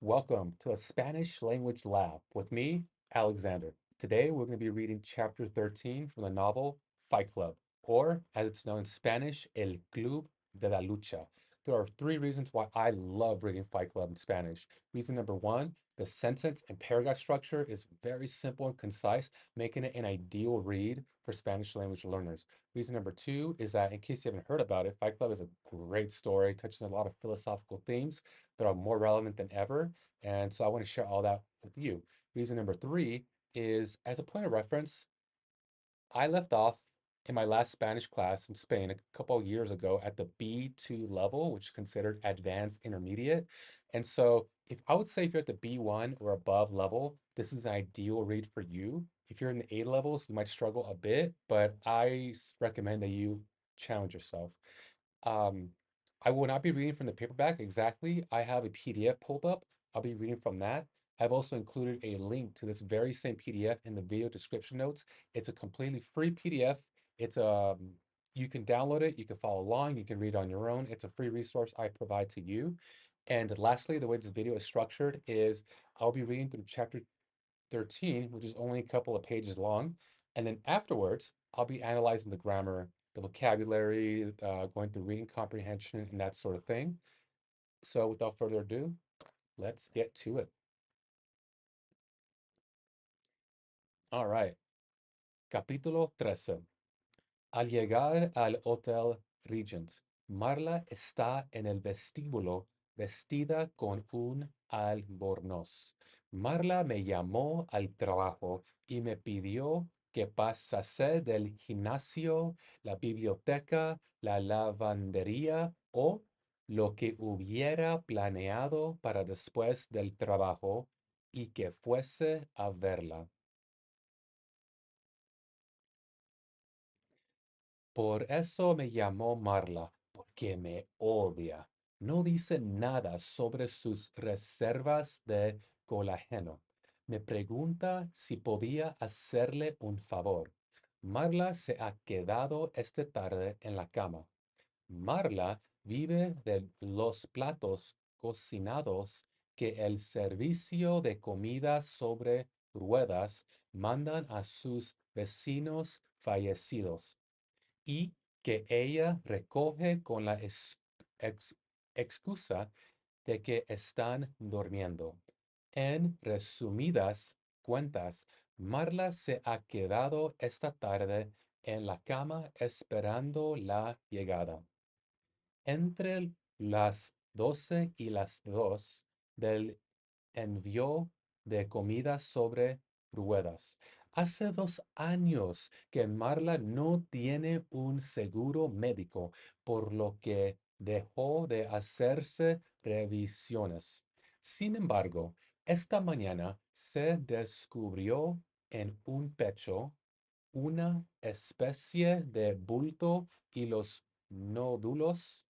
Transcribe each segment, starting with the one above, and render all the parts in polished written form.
Welcome to a Spanish language lab with me, Alexander. Today we're going to be reading chapter 13 from the novel Fight Club, or as it's known in Spanish, El Club de la Lucha. There are three reasons why I love reading Fight Club in Spanish. Reason number one, the sentence and paragraph structure is very simple and concise, making it an ideal read for Spanish language learners. Reason number two is that, in case you haven't heard about it, Fight Club is a great story, touches on a lot of philosophical themes that are more relevant than ever. And so I want to share all that with you. Reason number three is, as a point of reference, I left off in my last Spanish class in Spain a couple of years ago at the B2 level, which is considered advanced intermediate. And so if I would say if you're at the B1 or above level, this is an ideal read for you. If you're in the A levels, you might struggle a bit, but recommend that you challenge yourself. Um, I will not be reading from the paperback exactly. I have a PDF pulled up. I'll be reading from that. I've also included a link to this very same PDF in the video description notes. It's a completely free PDF. It's You can download it, you can follow along, you can read on your own. It's a free resource I provide to you. And lastly, the way this video is structured is I'll be reading through chapter 13, which is only a couple of pages long. And then afterwards, I'll be analyzing the grammar, the vocabulary, going through reading comprehension, and that sort of thing. So without further ado, let's get to it. All right. Capítulo 13. Al llegar al Hotel Regent, Marla está en el vestíbulo vestida con un albornoz. Marla me llamó al trabajo y me pidió que pasase del gimnasio, la biblioteca, la lavandería o lo que hubiera planeado para después del trabajo y que fuese a verla. Por eso me llamó Marla, porque me odia. No dice nada sobre sus reservas de colágeno. Me pregunta si podía hacerle un favor. Marla se ha quedado esta tarde en la cama. Marla vive de los platos cocinados que el servicio de comida sobre ruedas mandan a sus vecinos fallecidos y que ella recoge con la ex- excusa de que están durmiendo. En resumidas cuentas, Marla se ha quedado esta tarde en la cama esperando la llegada. Entre las 12 y las 2 del envío de comida sobre ruedas. Hace 2 años que Marla no tiene un seguro médico, por lo que dejó de hacerse revisiones. Sin embargo, esta mañana se descubrió en un pecho una especie de bulto y los nódulos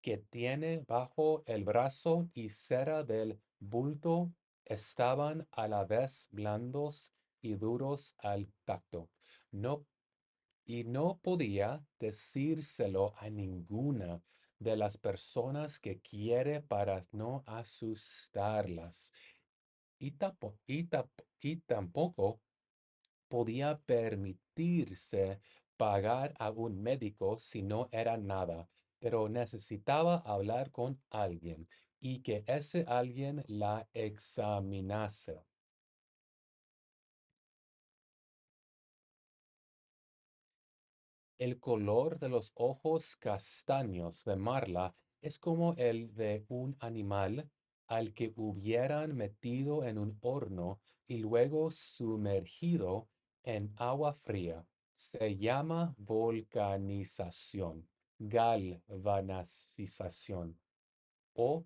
que tiene bajo el brazo y cera del bulto estaban a la vez blandos y duros al tacto. No, y no podía decírselo a ninguna de las personas que quiere para no asustarlas. Y tampoco podía permitirse pagar a un médico si no era nada, pero necesitaba hablar con alguien y que ese alguien la examinase. El color de los ojos castaños de Marla es como el de un animal al que hubieran metido en un horno y luego sumergido en agua fría. Se llama volcanización, galvanización o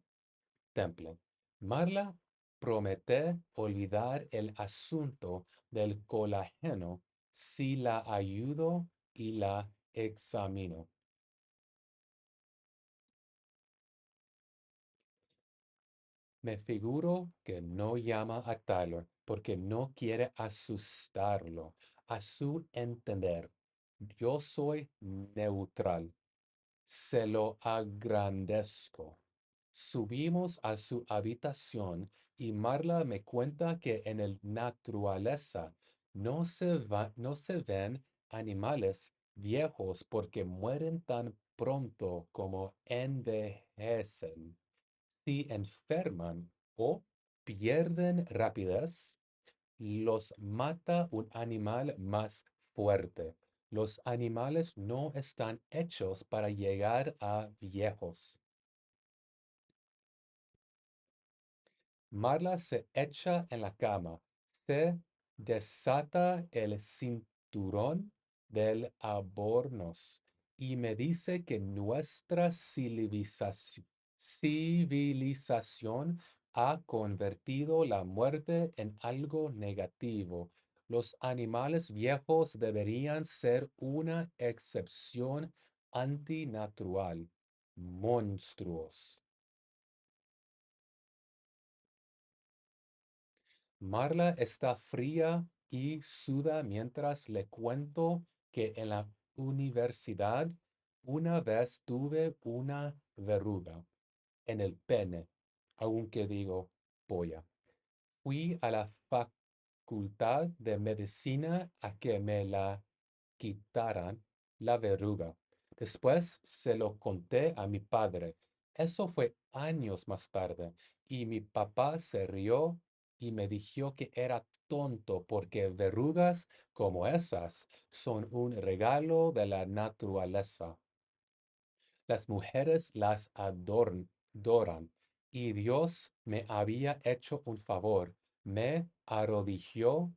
temple. Marla promete olvidar el asunto del colágeno si la ayudo y la examino. Me figuro que no llama a Tyler porque no quiere asustarlo. A su entender, yo soy neutral. Se lo agrandezco. Subimos a su habitación y Marla me cuenta que en el naturaleza no se ven animales viejos porque mueren tan pronto como envejecen. Si enferman o pierden rapidez, los mata un animal más fuerte. Los animales no están hechos para llegar a viejos. Marla se echa en la cama, se desata el cinturón del albornoz y me dice que nuestra civilización ha convertido la muerte en algo negativo. Los animales viejos deberían ser una excepción antinatural. Monstruos. Marla está fría y suda mientras le cuento que en la universidad una vez tuve una verruga en el pene, aunque digo polla. Fui a la facultad de medicina a que me la quitaran la verruga. Después se lo conté a mi padre. Eso fue años más tarde y mi papá se rió y me dijo que era tonto porque verrugas como esas son un regalo de la naturaleza. Las mujeres las adoran y Dios me había hecho un favor. Me arrodilló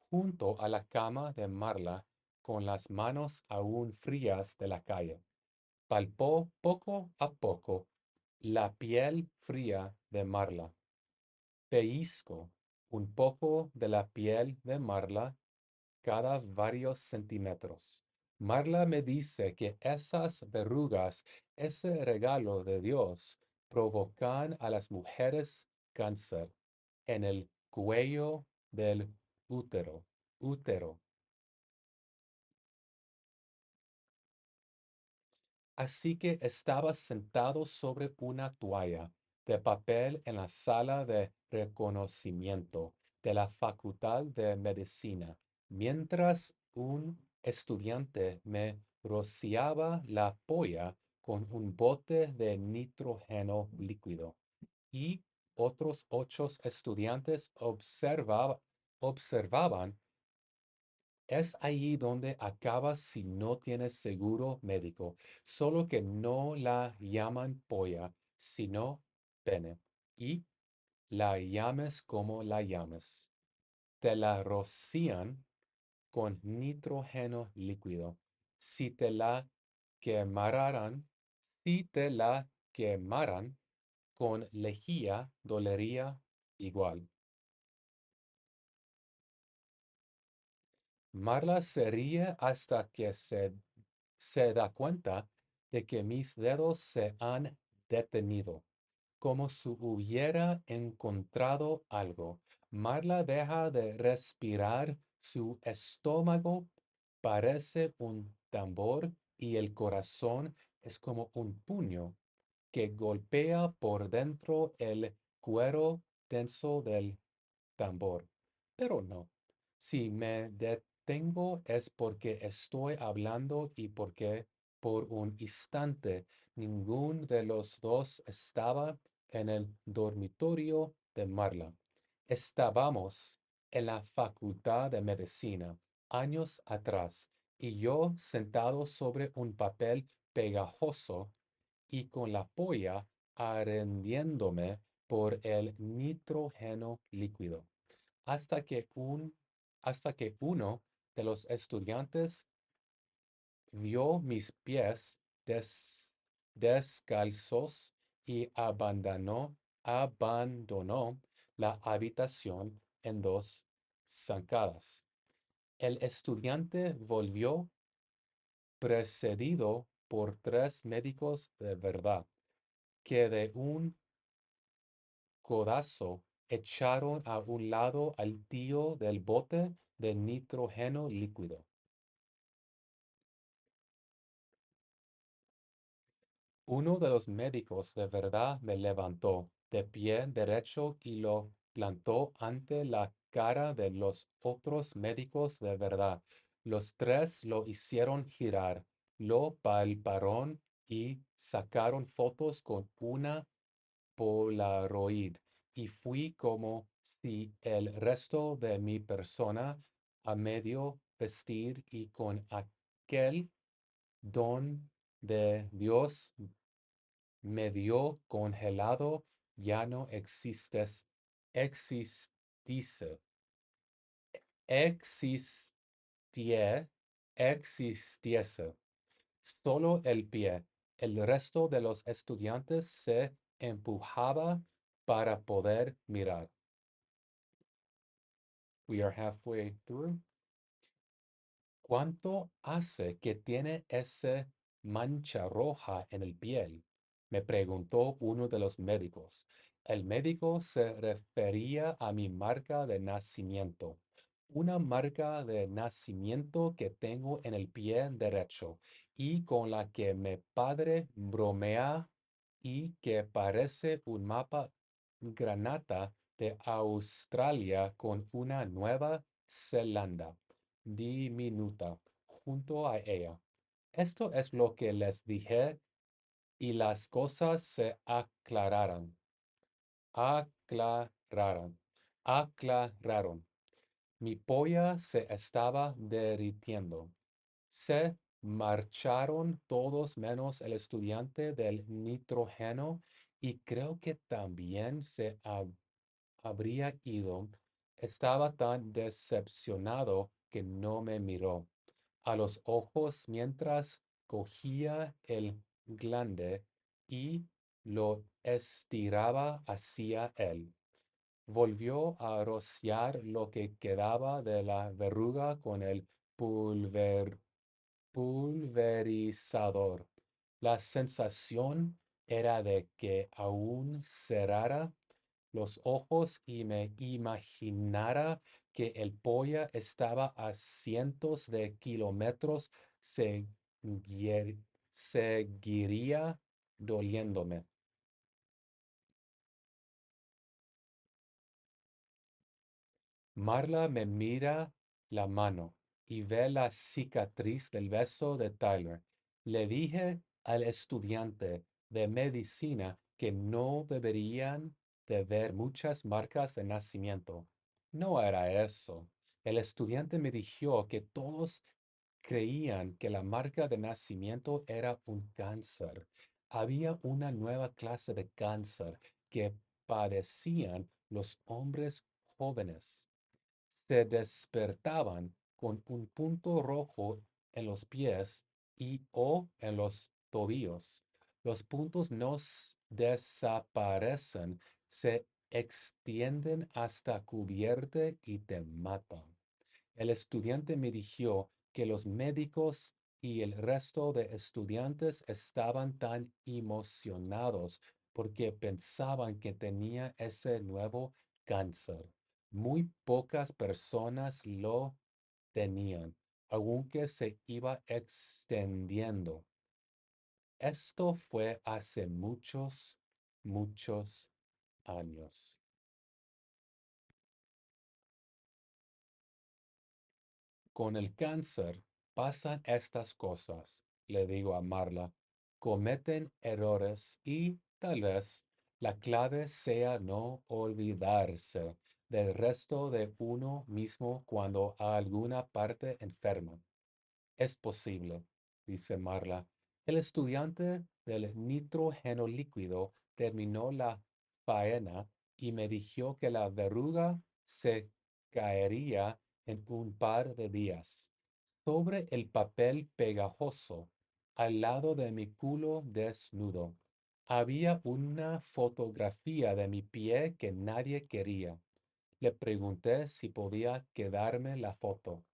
junto a la cama de Marla con las manos aún frías de la calle. Palpó poco a poco la piel fría de Marla. Pellizco un poco de la piel de Marla cada varios centímetros. Marla me dice que esas verrugas, ese regalo de Dios, provocan a las mujeres cáncer en el cuello del útero. Así que estaba sentado sobre una toalla de papel en la sala de reconocimiento de la Facultad de Medicina, mientras un estudiante me rociaba la polla con un bote de nitrógeno líquido y otros 8 estudiantes observaban. Es allí donde acabas si no tienes seguro médico, solo que no la llaman polla, sino pene, y la llames como la llames. Te la rocían con nitrógeno líquido. Si te la quemaran, si te la quemaran con lejía, dolería igual. Marla se ríe hasta que se da cuenta de que mis dedos se han detenido, como si hubiera encontrado algo. Marla deja de respirar, su estómago parece un tambor y el corazón es como un puño que golpea por dentro el cuero denso del tambor. Pero no, si me detengo es porque estoy hablando y porque por un instante ningún de los dos estaba en el dormitorio de Marla. Estábamos en la Facultad de Medicina años atrás y yo sentado sobre un papel pegajoso y con la polla arrendiéndome por el nitrógeno líquido, hasta que, hasta que uno de los estudiantes vio mis pies descalzos y abandonó la habitación en 2 zancadas. El estudiante volvió precedido por 3 médicos de verdad, que de un codazo echaron a un lado al tío del bote de nitrógeno líquido. Uno de los médicos de verdad me levantó de pie derecho y lo plantó ante la cara de los otros médicos de verdad. Los tres lo hicieron girar, lo palparon y sacaron fotos con una Polaroid. Y fui como si el resto de mi persona a medio vestir y con aquel don de Dios medio congelado ya no existiese, existie, existiese, solo el pie. El resto de los estudiantes se empujaba para poder mirar. We are halfway through. ¿Cuánto hace que tiene esa mancha roja en el piel? Me preguntó uno de los médicos. El médico se refería a mi marca de nacimiento. Una marca de nacimiento que tengo en el pie derecho y con la que mi padre bromea y que parece un mapa granata de Australia con una Nueva Zelanda diminuta junto a ella. Esto es lo que les dije y las cosas se aclararon, aclararon, aclararon. Mi polla se estaba derritiendo. Se marcharon todos menos el estudiante del nitrógeno y creo que también se habría ido. Estaba tan decepcionado que no me miró a los ojos mientras cogía el glande y lo estiraba hacia él. Volvió a rociar lo que quedaba de la verruga con el pulverizador. La sensación era de que aún cerrara los ojos y me imaginara que el polla estaba a cientos de kilómetros, seguiría doliéndome. Marla me mira la mano y ve la cicatriz del beso de Tyler. Le dije al estudiante de medicina que no deberían de ver muchas marcas de nacimiento. No era eso. El estudiante me dijo que todos creían que la marca de nacimiento era un cáncer. Había una nueva clase de cáncer que padecían los hombres jóvenes. Se despertaban con un punto rojo en los pies y o en los tobillos. Los puntos no desaparecen, se extienden hasta cubierta y te matan. El estudiante me dijo que los médicos y el resto de estudiantes estaban tan emocionados porque pensaban que tenía ese nuevo cáncer. Muy pocas personas lo tenían, aunque se iba extendiendo. Esto fue hace muchos, muchos años. Con el cáncer pasan estas cosas, le digo a Marla. Cometen errores y tal vez la clave sea no olvidarse del resto de uno mismo cuando a alguna parte enferma. Es posible, dice Marla. El estudiante del nitrógeno líquido terminó la faena y me dijo que la verruga se caería en un par de días. Sobre el papel pegajoso, al lado de mi culo desnudo, había una fotografía de mi pie que nadie quería. Le pregunté si podía quedarme la foto.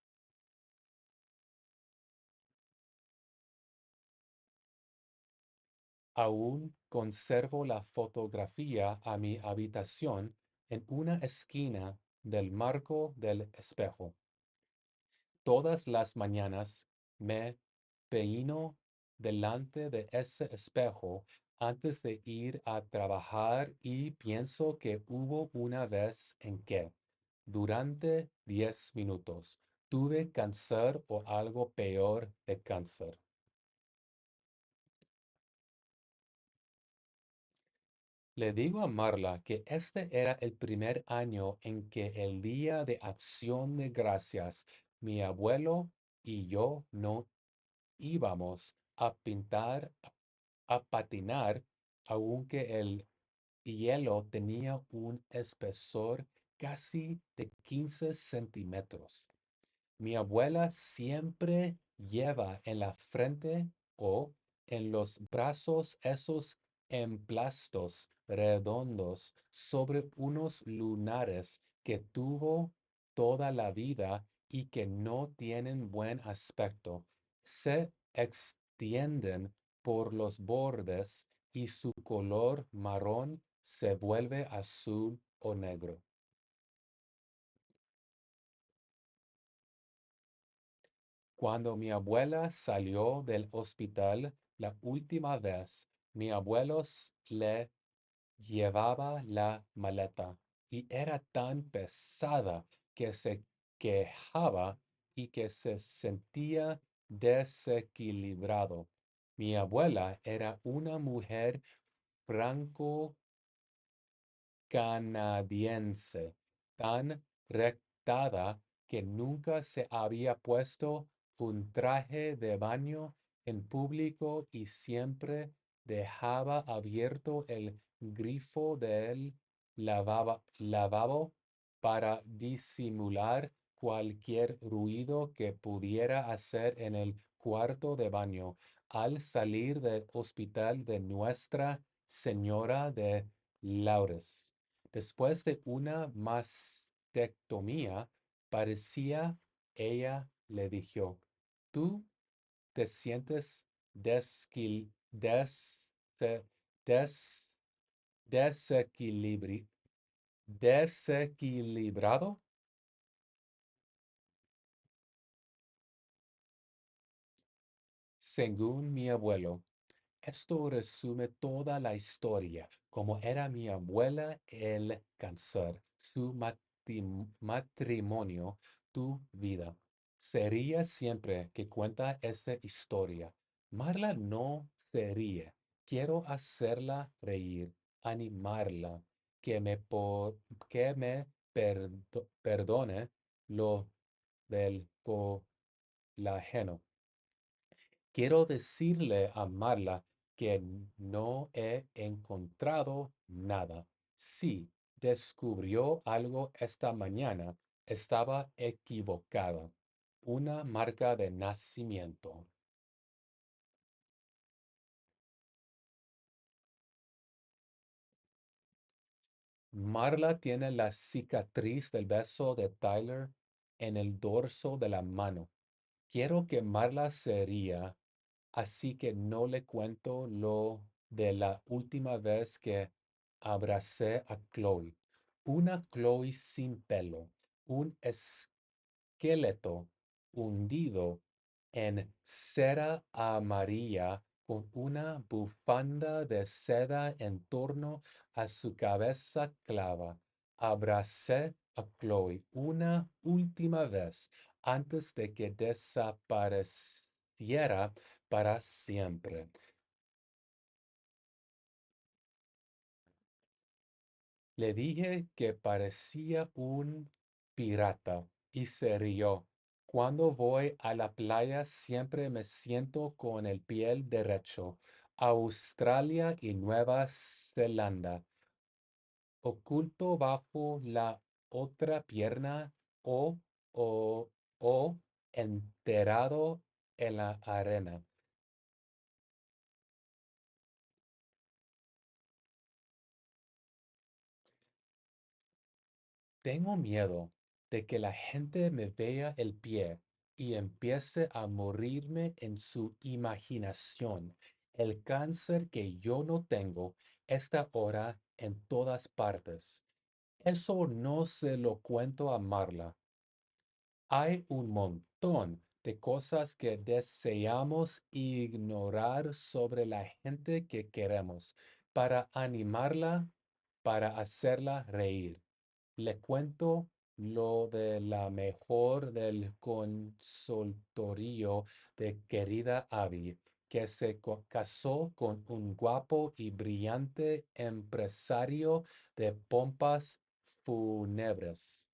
Aún conservo la fotografía a mi habitación en una esquina del marco del espejo. Todas las mañanas me peino delante de ese espejo antes de ir a trabajar y pienso que hubo una vez en que, durante 10 minutos, tuve cáncer o algo peor de cáncer. Le digo a Marla que este era el primer año en que el Día de Acción de Gracias, mi abuelo y yo no íbamos a pintar, a patinar, aunque el hielo tenía un espesor casi de 15 centímetros. Mi abuela siempre lleva en la frente o en los brazos esos emplastos redondos sobre unos lunares que tuvo toda la vida y que no tienen buen aspecto. Se extienden por los bordes y su color marrón se vuelve azul o negro. Cuando mi abuela salió del hospital la última vez, mi abuelo le llevaba la maleta y era tan pesada que se quejaba y que se sentía desequilibrado. Mi abuela era una mujer franco canadiense, tan rectada que nunca se había puesto un traje de baño en público y siempre dejaba abierto el grifo del lavabo para disimular cualquier ruido que pudiera hacer en el cuarto de baño. Al salir del hospital de Nuestra Señora de Lourdes. Después de una mastectomía, parecía ella le dijo, ¿tú te sientes se- des- desequilibri- desequilibrado? Según mi abuelo, esto resume toda la historia, como era mi abuela el cáncer, su matrimonio, tu vida. Se siempre que cuenta esa historia. Marla no se ríe. Quiero hacerla reír, animarla, que que me perdone lo del colágeno. Quiero decirle a Marla que no he encontrado nada. Si descubrió algo esta mañana, estaba equivocada. Una marca de nacimiento. Marla tiene la cicatriz del beso de Tyler en el dorso de la mano. Quiero que Marla se ría, así que no le cuento lo de la última vez que abracé a Chloe. Una Chloe sin pelo, un esqueleto hundido en cera amarilla con una bufanda de seda en torno a su cabeza clava. Abracé a Chloe una última vez antes de que desapareciera para siempre. Le dije que parecía un pirata y se rió. Cuando voy a la playa siempre me siento con el piel derecho. Australia y Nueva Zelanda. Oculto bajo la otra pierna o, o, o enterrado en la arena. Tengo miedo de que la gente me vea el pie y empiece a morirme en su imaginación. El cáncer que yo no tengo está ahora en todas partes. Eso no se lo cuento a Marla. Hay un montón de cosas que deseamos ignorar sobre la gente que queremos, para animarla, para hacerla reír. Le cuento lo de la mejor del consultorio de querida Abby, que se casó con un guapo y brillante empresario de pompas fúnebres.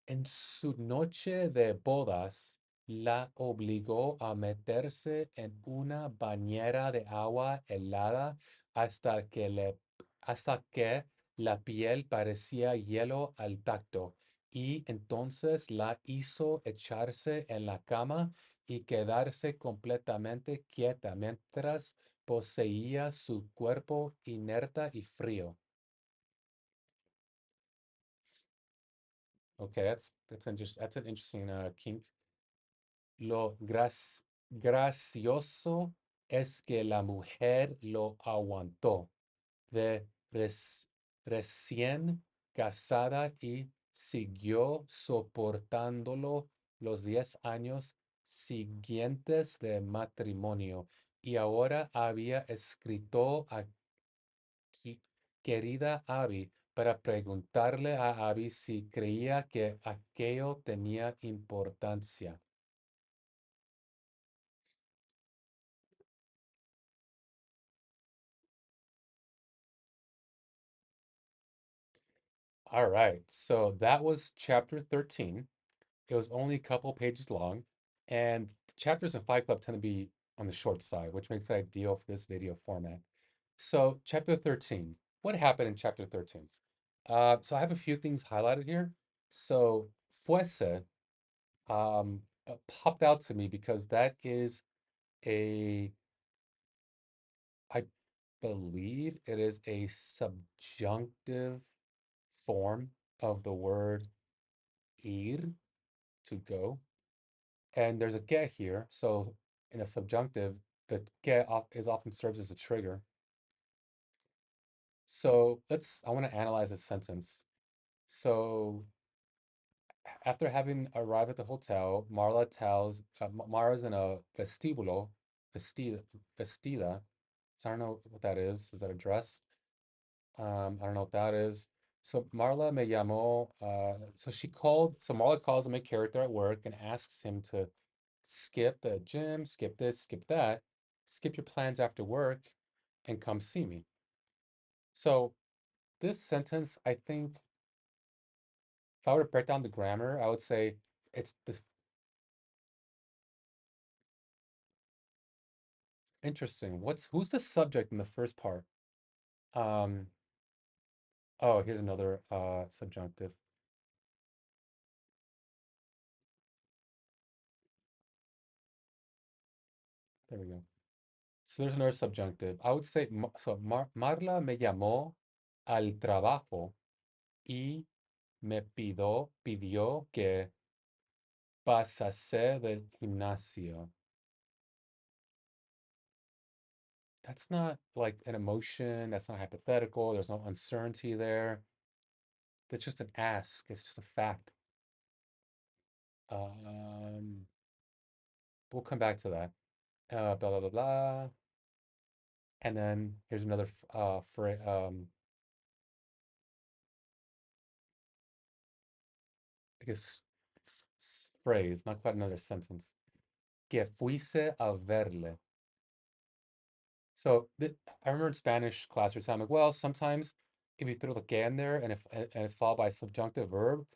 En su noche de bodas, la obligó a meterse en una bañera de agua helada hasta que hasta que la piel parecía hielo al tacto, y entonces la hizo echarse en la cama y quedarse completamente quieta mientras poseía su cuerpo inerte y frío. Okay, that's an interesting kink. Lo gracioso es que la mujer lo aguantó de recién casada y siguió soportándolo los 10 años siguientes de matrimonio. Y ahora había escrito a qui- querida Abby para preguntarle a Abby si creía que aquello tenía importancia. All right, so that was chapter 13. It was only a couple pages long, and chapters in Fight Club tend to be on the short side, which makes it ideal for this video format. So, chapter 13. What happened in chapter 13? So I have a few things highlighted here. So, fuese popped out to me because that is a, I believe it is a subjunctive form of the word ir, to go. And there's a get here. So in a subjunctive, the get is often serves as a trigger. So I want to analyze this sentence. So after having arrived at the hotel, Marla tells, Mara's in a vestida, vestida. I don't know what that is. Is that a dress? I don't know what that is. So Marla me llamó. So Marla calls him a character at work and asks him to skip the gym, skip this, skip that, skip your plans after work, and come see me. So this sentence, I think, if I were to break down the grammar, I would say it's this interesting. Who's the subject in the first part? Um, oh, here's another subjunctive. There we go. So there's another subjunctive. I would say, Marla me llamó al trabajo y pidió que pasase del gimnasio. That's not like an emotion. That's not hypothetical. There's no uncertainty there. That's just an ask. It's just a fact. Um, we'll come back to that. Blah blah blah blah. And then here's another I guess phrase, not quite another sentence. Que fuise a verle. So I remember in Spanish class or time, like, well, sometimes if you throw the que in there and it's followed by a subjunctive verb,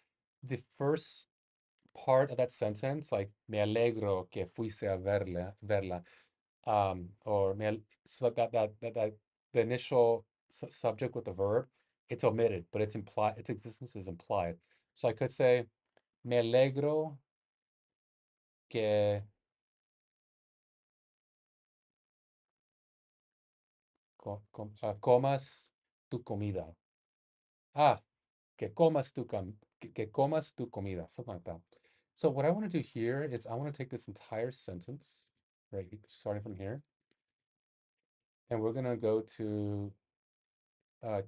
the first part of that sentence, like me alegro que fuise a verla, so the initial subject with the verb, it's omitted, but it's implied, its existence is implied. So I could say me alegro que comas tu comida. Ah, que comas tu comida, something like that. So what I want to do here is I want to take this entire sentence, right, starting from here, and we're gonna go to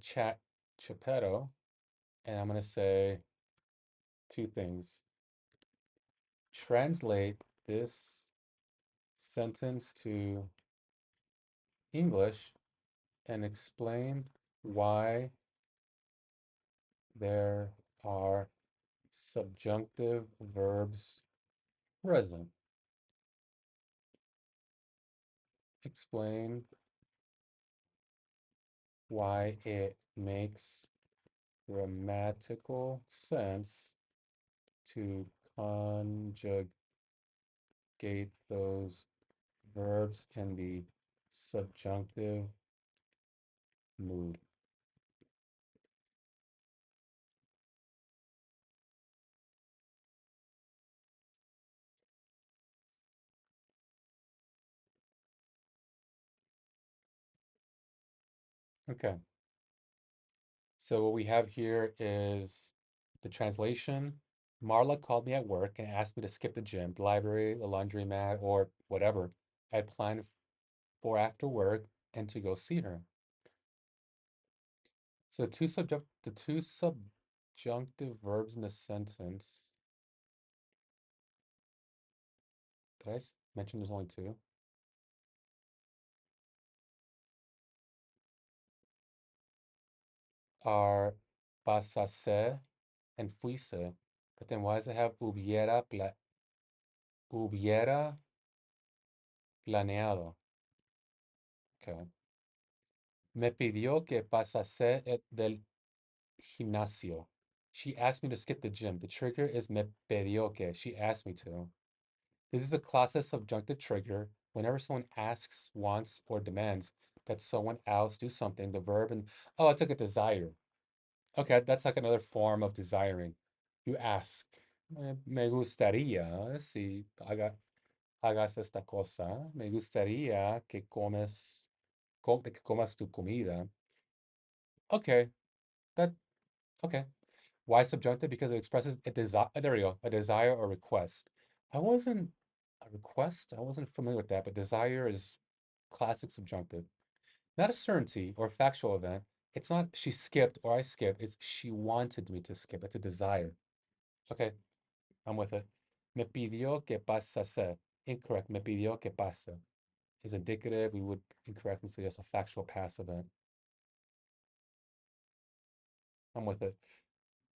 chat Chapeto, and I'm going to say two things. Translate this sentence to English and explain why there are subjunctive verbs present. Explain why it makes grammatical sense to conjugate those verbs in the subjunctive mood. Okay, so what we have here is the translation. Marla called me at work and asked me to skip the gym, the library, the laundromat, or whatever I had planned for after work and to go see her. So the two subjunctive verbs in the sentence. Did I mention there's only two? Are pasase and fuise. But then why does it have hubiera planeado? Okay. Me pidió que pasase del gimnasio. She asked me to skip the gym. The trigger is me pidió que. She asked me to. This is a classic subjunctive trigger. Whenever someone asks, wants, or demands that someone else do something, the verb and oh, I took a desire. Okay, that's like another form of desiring. You ask, me gustaría si hagas esta cosa. Me gustaría que que comas tu comida. Okay, that okay. Why subjunctive? Because it expresses a desire. There we go. A desire or request. I wasn't a request. I wasn't familiar with that, but desire is classic subjunctive. Not a certainty or factual event. It's not she skipped or I skipped. It's she wanted me to skip. It's a desire. Okay, I'm with it. Me pidió que pasase. Incorrect. Me pidió que pase is indicative. We would incorrectly suggest a factual past event. I'm with it.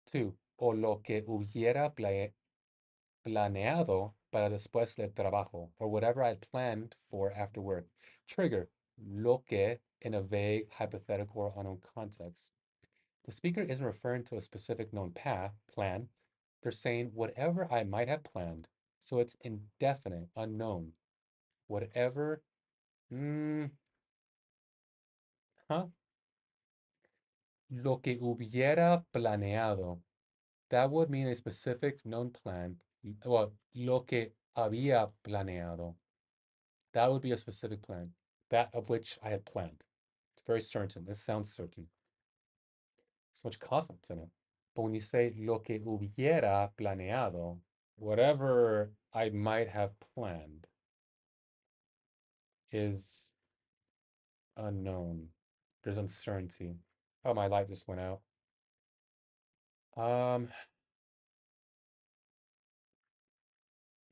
Two. O lo que hubiera planeado para después del trabajo, or whatever I planned for after work. Trigger. Lo que in a vague, hypothetical, or unknown context. The speaker isn't referring to a specific known plan. They're saying whatever I might have planned. So it's indefinite, unknown. Whatever, mm, huh? Lo que hubiera planeado. That would mean a specific known plan. Well, lo que había planeado. That would be a specific plan. That of which I had planned. It's very certain. This sounds certain. So much confidence in it. But when you say lo que hubiera planeado, whatever I might have planned is unknown. There's uncertainty. Oh, my light just went out. Um,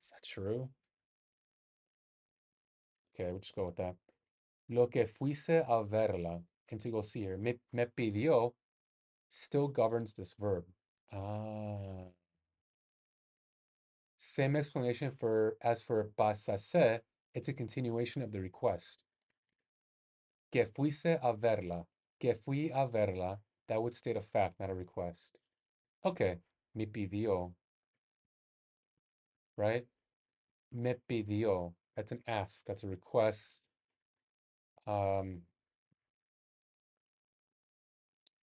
is that true? Okay, we'll just go with that. Lo que fuise a verla, and to go see her, me pidió, still governs this verb. Ah. Same explanation for as for pasase, it's a continuation of the request. Que fuise a verla. Que fui a verla. That would state a fact, not a request. Okay. Me pidió, right? Me pidió. That's an ask. That's a request. Um,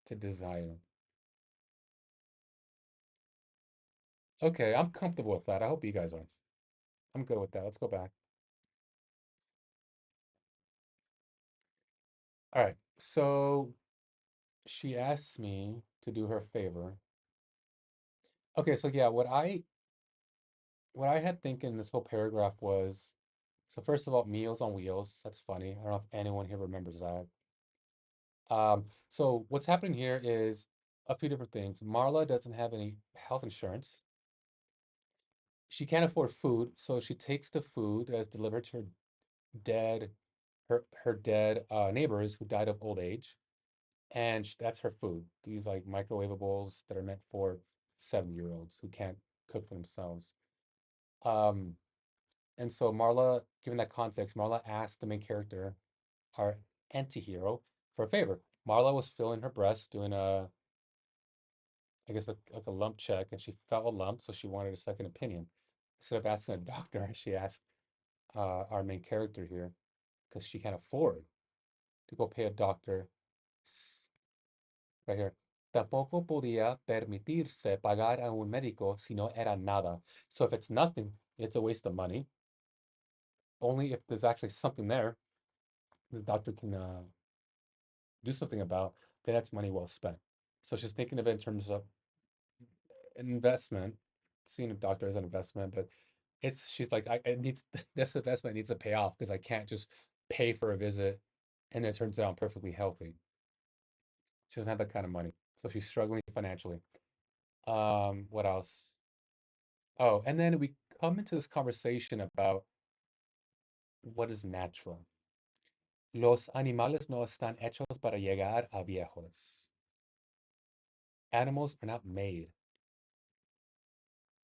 to desire. Okay, I'm comfortable with that. I hope you guys are. I'm good with that. Let's go back. All right. So she asks me to do her favor. Okay, so yeah, what I had thinking in this whole paragraph was, so first of all, Meals on Wheels. That's funny. I don't know if anyone here remembers that. So what's happening here is a few different things. Marla doesn't have any health insurance. She can't afford food, so she takes the food as delivered to dead her dead neighbors who died of old age, and that's her food. These like microwavables that are meant for 7-year-olds who can't cook for themselves. Um, and so Marla, given that context, Marla asked the main character, our anti-hero, for a favor. Marla was feeling her breast, doing I guess, like a lump check, and she felt a lump, so she wanted a second opinion. Instead of asking a doctor, she asked our main character here, because she can't afford to go pay a doctor. Right here. Tampoco podía permitirse pagar a un médico si no era nada. So if it's nothing, it's a waste of money. Only if there's actually something there the doctor can do something about, then that's money well spent. So she's thinking of it in terms of investment, seeing a doctor as an investment, but she's like, it needs this investment needs to pay off because I can't just pay for a visit and it turns out I'm perfectly healthy. She doesn't have that kind of money. So she's struggling financially. What else? Oh, and then we come into this conversation about what is natural. Los animales no están hechos para llegar a viejos. Animals are not made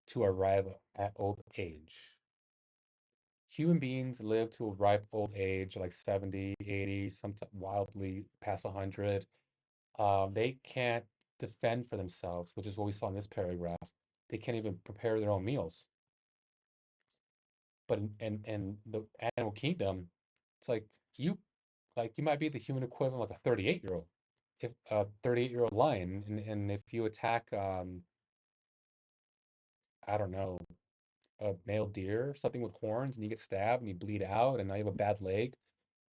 to arrive at old age. Human beings live to a ripe old age, like 70, 80, sometimes wildly past 100. They can't defend for themselves, which is what we saw in this paragraph. They can't even prepare their own meals. But in the animal kingdom, it's you you might be the human equivalent like a 38-year-old. If a 38-year-old lion, and if you attack I don't know, a male deer, something with horns, and you get stabbed and you bleed out and now you have a bad leg,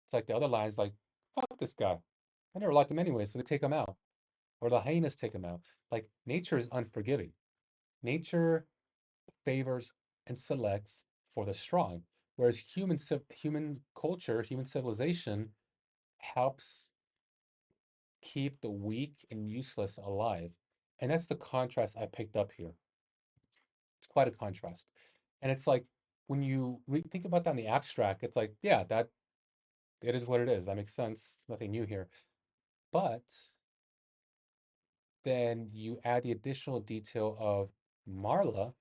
it's like the other lion's like, fuck this guy. I never liked him anyway, so they take him out. Or the hyenas take him out. Like nature is unforgiving. Nature favors and selects for the strong, whereas human culture, human civilization helps keep the weak and useless alive. And that's the contrast I picked up here. It's quite a contrast. And it's like when you think about that in the abstract, it's like, yeah, that it is what it is. That makes sense. Nothing new here. But then you add the additional detail of Marla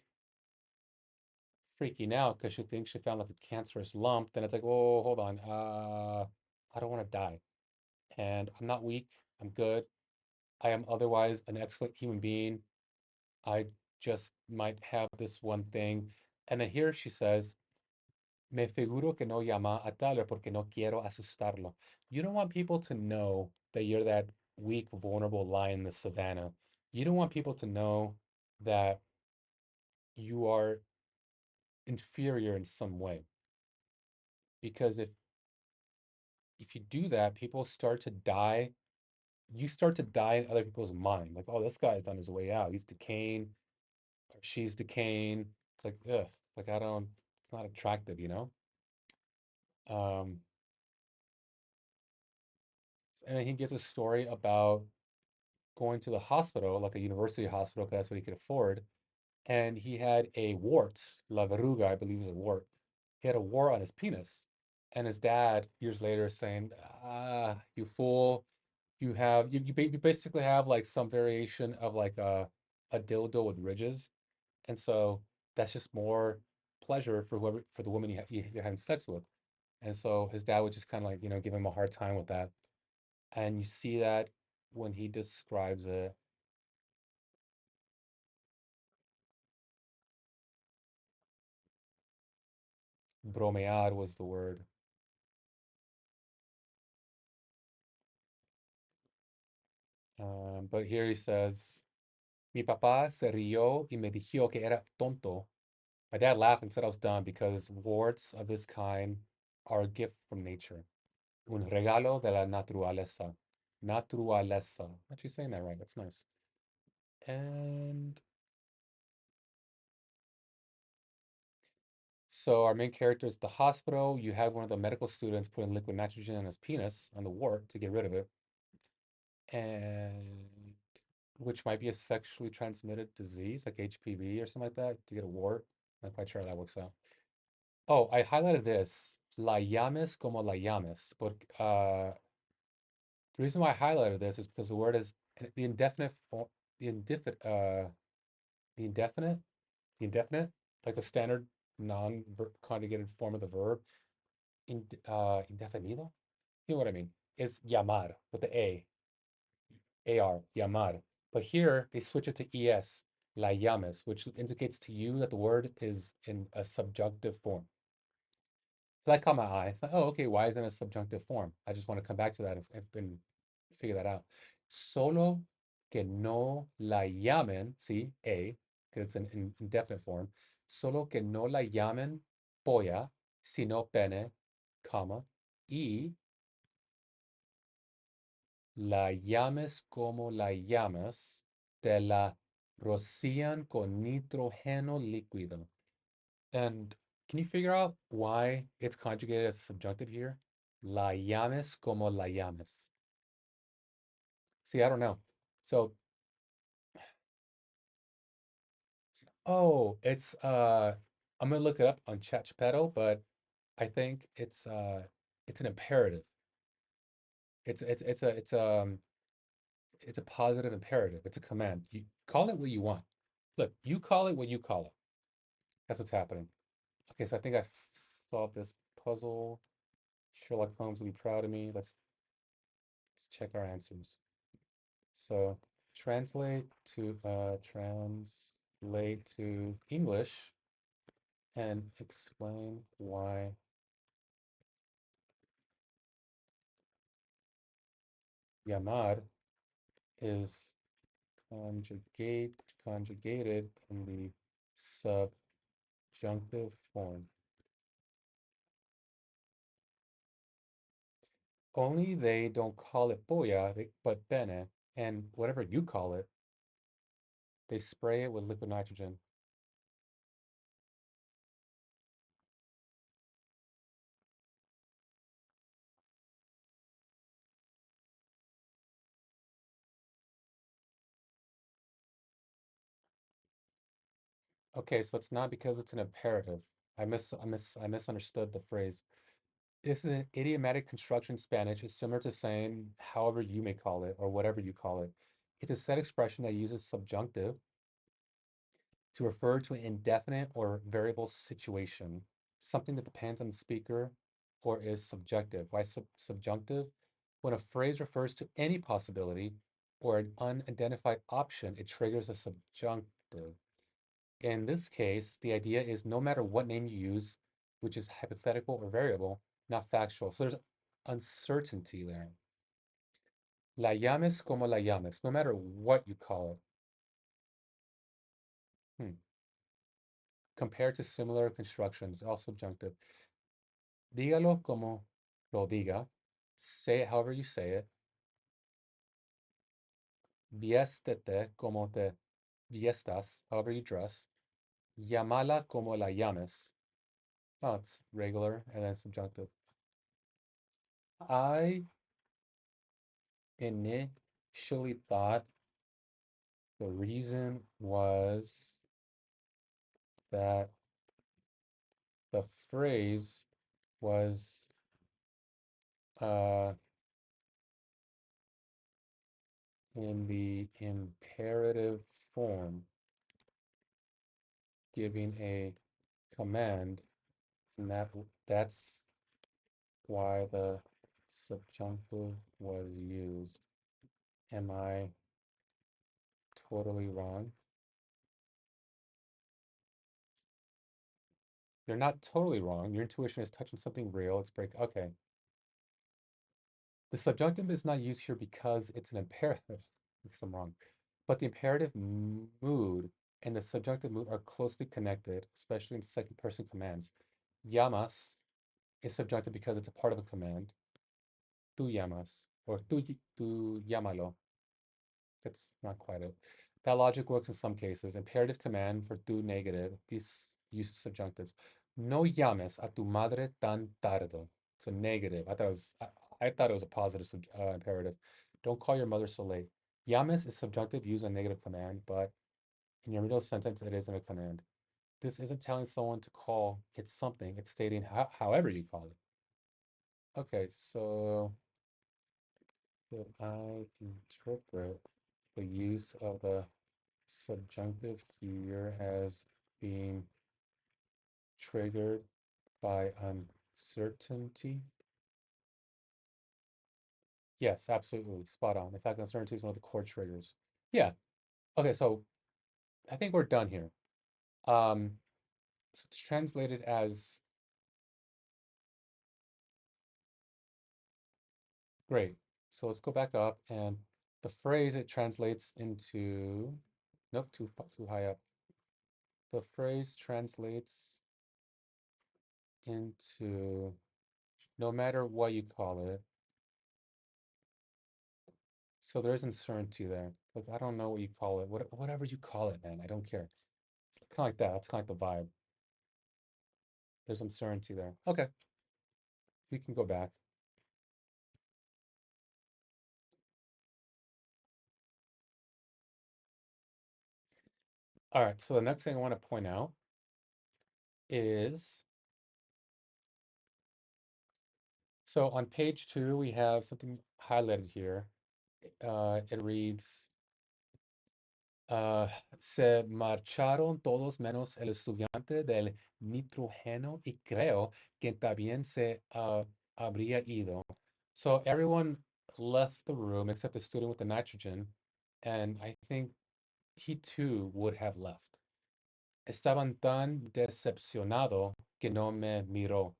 freaking out because she thinks she found like a cancerous lump. Then it's like, oh, hold on. I don't want to die. And I'm not weak. I'm good. I am otherwise an excellent human being. I just might have this one thing. And then here she says, me figuro que no llama a Tyler porque no quiero asustarlo. You don't want people to know that you're that weak, vulnerable lion in the savannah. You don't want people to know that you are inferior in some way. Because if you do that, people start to die. You start to die in other people's mind. Like, oh, this guy's on his way out. He's decaying, or she's decaying. It's like, ugh, like I don't, it's not attractive, you know? Um, and then he gives a story about going to the hospital, like a university hospital, because that's what he could afford. And he had a wart, la verruga, I believe is a wart. He had a wart on his penis. And his dad, years later, saying, ah, you fool, you basically have like some variation of like a dildo with ridges. And so that's just more pleasure for whoever, for the woman you're having sex with. And so his dad would just kind of like, give him a hard time with that. And you see that when he describes it. Bromear was the word. But here he says, Mi papá se rió y me dijo que era tonto. My dad laughed and said I was dumb because warts of this kind are a gift from nature. Un regalo de la naturaleza. Naturaleza. I'm actually saying that right. That's nice. And so our main character is at the hospital. You have one of the medical students putting liquid nitrogen on his penis, on the wart, to get rid of it. And which might be a sexually transmitted disease like HPV or something like that, to get a wart. Not quite sure how that works out. Oh, I highlighted this. La llames como la llames. But the reason why I highlighted this is because the word is the indefinite form, the indefinite, the indefinite, the indefinite, like the standard non-conjugated form of the verb, indefinido. You know what I mean? Is llamar with the ar, llamar. But here they switch it to es, la llames, which indicates to you that the word is in a subjunctive form. So that caught my eye. It's like, oh, okay, why is it in a subjunctive form? I just want to come back to that and figure that out. Solo que no la llamen, see, because it's an indefinite form. Solo que no la llamen polla, sino pene, comma, y la llames como la llamas, te la rocían con nitrógeno líquido. And can you figure out why it's conjugated as subjunctive here? La llames como la llames. See, I don't know. So, oh, I'm gonna look it up on ChatGPT, but I think it's an imperative. It's a positive imperative. It's a command. You call it what you want. Look, you call it what you call it. That's what's happening. Okay, so I think I solved this puzzle. Sherlock Holmes will be proud of me. Let's check our answers. So translate to English and explain why llamar is conjugated in the subjunctive form. Only they don't call it boya, but bene, and whatever you call it, they spray it with liquid nitrogen. Okay, so it's not because it's an imperative. I misunderstood the phrase. This is an idiomatic construction in Spanish. It's similar to saying however you may call it or whatever you call it. It's a set expression that uses subjunctive to refer to an indefinite or variable situation, something that depends on the speaker or is subjective. Why subjunctive? When a phrase refers to any possibility or an unidentified option, it triggers a subjunctive. In this case, the idea is no matter what name you use, which is hypothetical or variable, not factual. So there's uncertainty there. La llames como la llames, no matter what you call it. Hmm. Compared to similar constructions, all subjunctive. Dígalo como lo diga. Say it however you say it. Viéstete como te viestas, however you dress. Llámala como la llames. Oh, it's regular and then subjunctive. I initially thought the reason was that the phrase was uh, in the imperative form, giving a command, and that's why the subjunctive was used. Am I totally wrong? You're not totally wrong. Your intuition is touching something real. It's break. Okay. The subjunctive is not used here because it's an imperative, if I'm wrong. But the imperative mood and the subjunctive mood are closely connected, especially in second person commands. Llamas is subjunctive because it's a part of a command. Tú llamas, or tú llámalo. That's not quite it. That logic works in some cases. Imperative command for tú negative. These use subjunctives. No llames a tu madre tan tarde. It's a negative. I thought it was a positive imperative. Don't call your mother so late. Llames is subjunctive, use a negative command, but in your middle sentence, it isn't a command. This isn't telling someone to call it something. It's stating however you call it. Okay, so did I interpret the use of the subjunctive here as being triggered by uncertainty? Yes, absolutely. Spot on. In fact, uncertainty is one of the core triggers. Yeah. Okay, so I think we're done here. So it's translated as great. So let's go back up and the phrase it translates into, nope, too high up. The phrase translates into no matter what you call it. So there is uncertainty there. Like I don't know what you call it. Whatever you call it, man. I don't care. It's kind of like that. That's kind of like the vibe. There's uncertainty there. Okay, we can go back. All right. So the next thing I want to point out is so on page 2 we have something highlighted here. It reads. Se marcharon todos menos el estudiante del nitrógeno y creo que también se habría ido. So everyone left the room except the student with the nitrogen, and I think he too would have left. Estaban tan decepcionado que no me miró.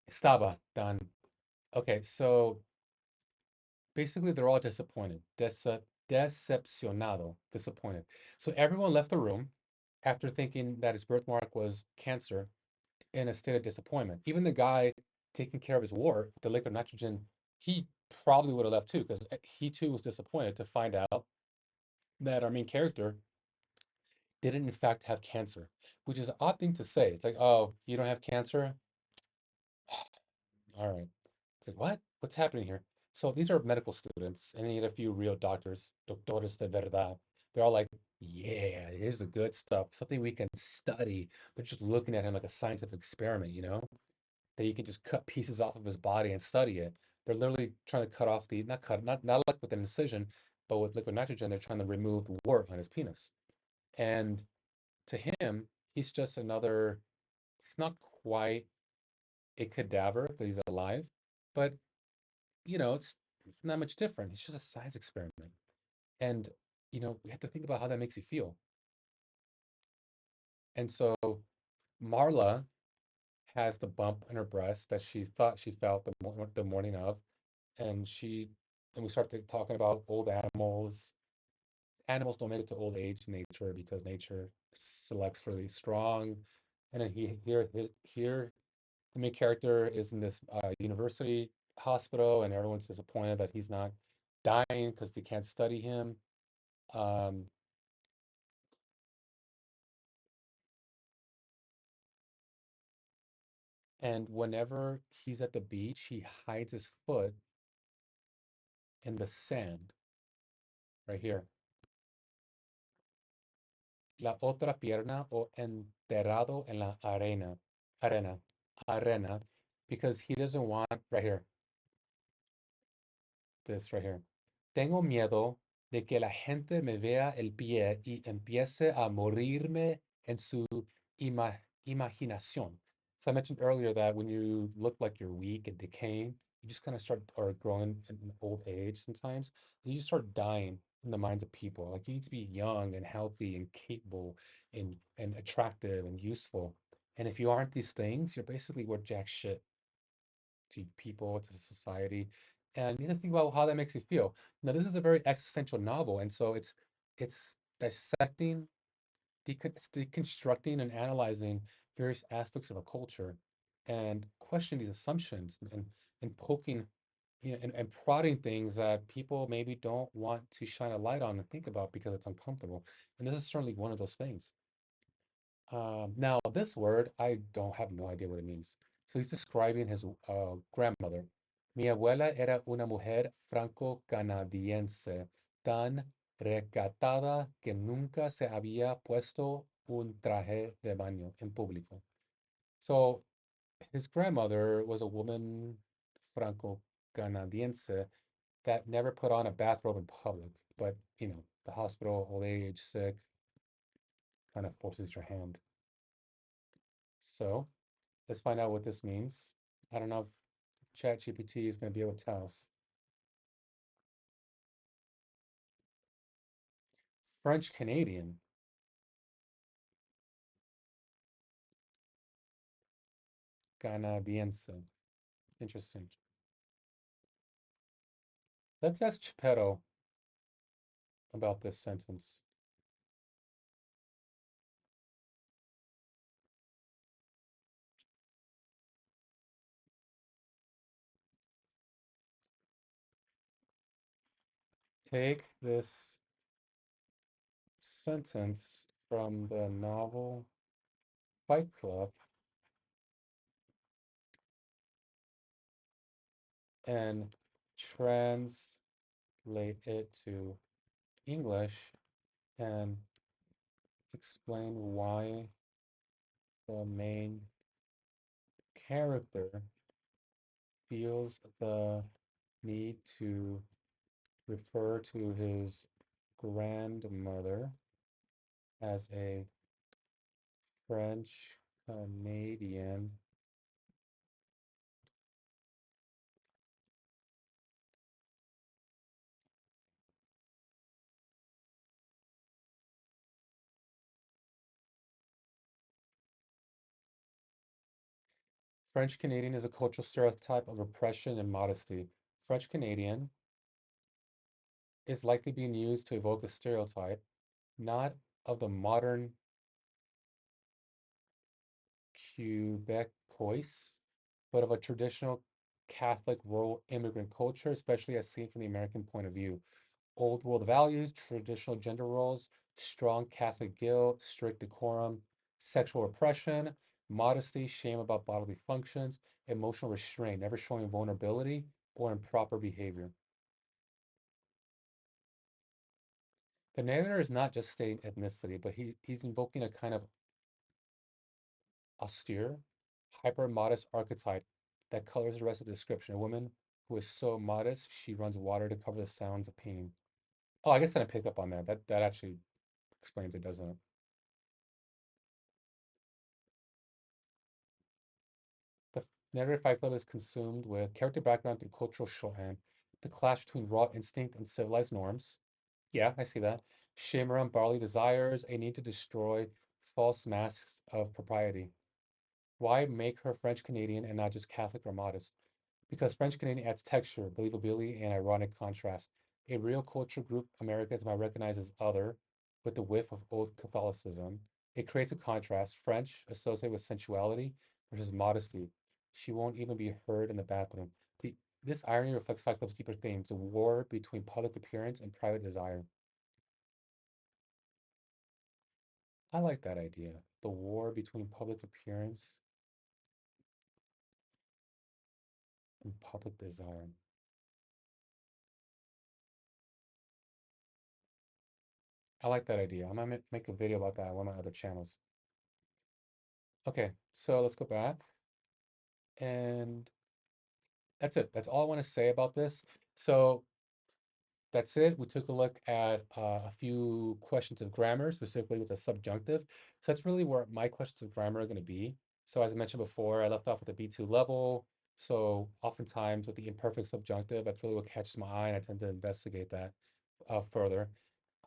Estaba tan. Okay, so basically they're all disappointed. Decepcionado, disappointed. So everyone left the room after thinking that his birthmark was cancer in a state of disappointment. Even the guy taking care of his wart, the liquid nitrogen, he probably would have left too because he too was disappointed to find out that our main character didn't in fact have cancer, which is an odd thing to say. It's like, oh, you don't have cancer? All right. It's like, what? What's happening here? So these are medical students, and then you get a few real doctors, doctores de verdad. They're all like, yeah, here's the good stuff, something we can study. They're just looking at him like a scientific experiment, that you can just cut pieces off of his body and study it. They're literally trying to cut off not like with an incision, but with liquid nitrogen, they're trying to remove the wart on his penis. And to him, he's just he's not quite a cadaver because he's alive, but it's not much different. It's just a science experiment. And, we have to think about how that makes you feel. And so Marla has the bump in her breast that she thought she felt the morning of. And and we start talking about old animals. Animals don't make it to old age in nature because nature selects for the strong. And then here, the main character is in this university hospital, and everyone's disappointed that he's not dying because they can't study him. Um, and whenever he's at the beach, he hides his foot in the sand right here. La otra pierna o enterrado en la arena, arena, because he doesn't want, right here, this right here. Tengo miedo de que la gente me vea el pie y empiece a morirme en su imaginación. So I mentioned earlier that when you look like you're weak and decaying, you just kind of start, or growing in old age sometimes, you just start dying in the minds of people. Like you need to be young and healthy and capable and attractive and useful. And if you aren't these things, you're basically worth jack shit to people, to society, and you have to think about how that makes you feel. Now, this is a very existential novel, and so it's dissecting, it's deconstructing, and analyzing various aspects of a culture, and questioning these assumptions and poking, and prodding things that people maybe don't want to shine a light on and think about because it's uncomfortable. And this is certainly one of those things. Now, this word, I don't have no idea what it means. So he's describing his grandmother. Mi abuela era una mujer franco-canadiense, tan recatada que nunca se había puesto un traje de baño en público. So his grandmother was a woman franco-canadiense that never put on a bathrobe in public, but the hospital, old age, sick, kind of forces your hand. So let's find out what this means. I don't know if ChatGPT is going to be able to tell us. French Canadian, canadiense. Interesting. Let's ask Geppetto about this sentence. Take this sentence from the novel Fight Club and translate it to English and explain why the main character feels the need to refer to his grandmother as a French Canadian French Canadian is a cultural stereotype of repression and modesty. French Canadian is likely being used to evoke a stereotype, not of the modern Quebecois, but of a traditional Catholic rural immigrant culture, especially as seen from the American point of view. Old world values, traditional gender roles, strong Catholic guilt, strict decorum, sexual repression, modesty, shame about bodily functions, emotional restraint, never showing vulnerability or improper behavior. The narrator is not just stating ethnicity, but he's invoking a kind of austere, hyper modest archetype that colors the rest of the description. A woman who is so modest she runs water to cover the sounds of pain. Oh, I guess I didn't pick up on that. That actually explains it, doesn't it? The narrative Fight Club is consumed with character background through cultural shorthand, the clash between raw instinct and civilized norms. Yeah, I see that. Shimmer and barley desires a need to destroy false masks of propriety. Why make her French Canadian and not just Catholic or modest? Because French Canadian adds texture, believability, and ironic contrast. A real culture group Americans might recognize as other, with the whiff of old Catholicism. It creates a contrast, French associated with sensuality versus modesty. She won't even be heard in the bathroom. This irony reflects Fight Club's deeper themes, the war between public appearance and private desire. I like that idea. The war between public appearance and public desire. I like that idea. I might make a video about that on one of my other channels. Okay, so let's go back. And that's it. That's all I want to say about this. So that's it. We took a look at a few questions of grammar, specifically with the subjunctive. So that's really where my questions of grammar are going to be. So as I mentioned before, I left off with the B2 level. So oftentimes with the imperfect subjunctive, that's really what catches my eye, and I tend to investigate that further.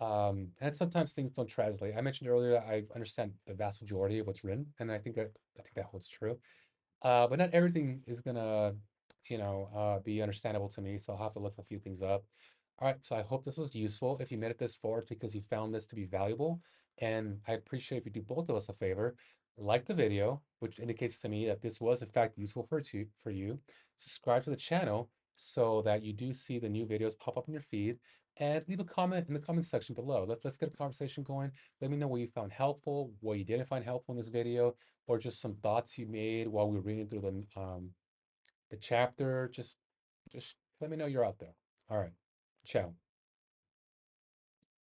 And sometimes things don't translate. I mentioned earlier that I understand the vast majority of what's written, and I think that holds true. But not everything is gonna, be understandable to me, so I'll have to look a few things up. All right, so I hope this was useful. If you made it this far, it's because you found this to be valuable, and I appreciate if you do both of us a favor, like the video, which indicates to me that this was in fact useful for you. Subscribe to the channel so that you do see the new videos pop up in your feed, and leave a comment in the comment section below. Let's get a conversation going. Let me know what you found helpful, what you didn't find helpful in this video, or just some thoughts you made while we were reading through the chapter. Just Just let me know you're out there. All right. Ciao.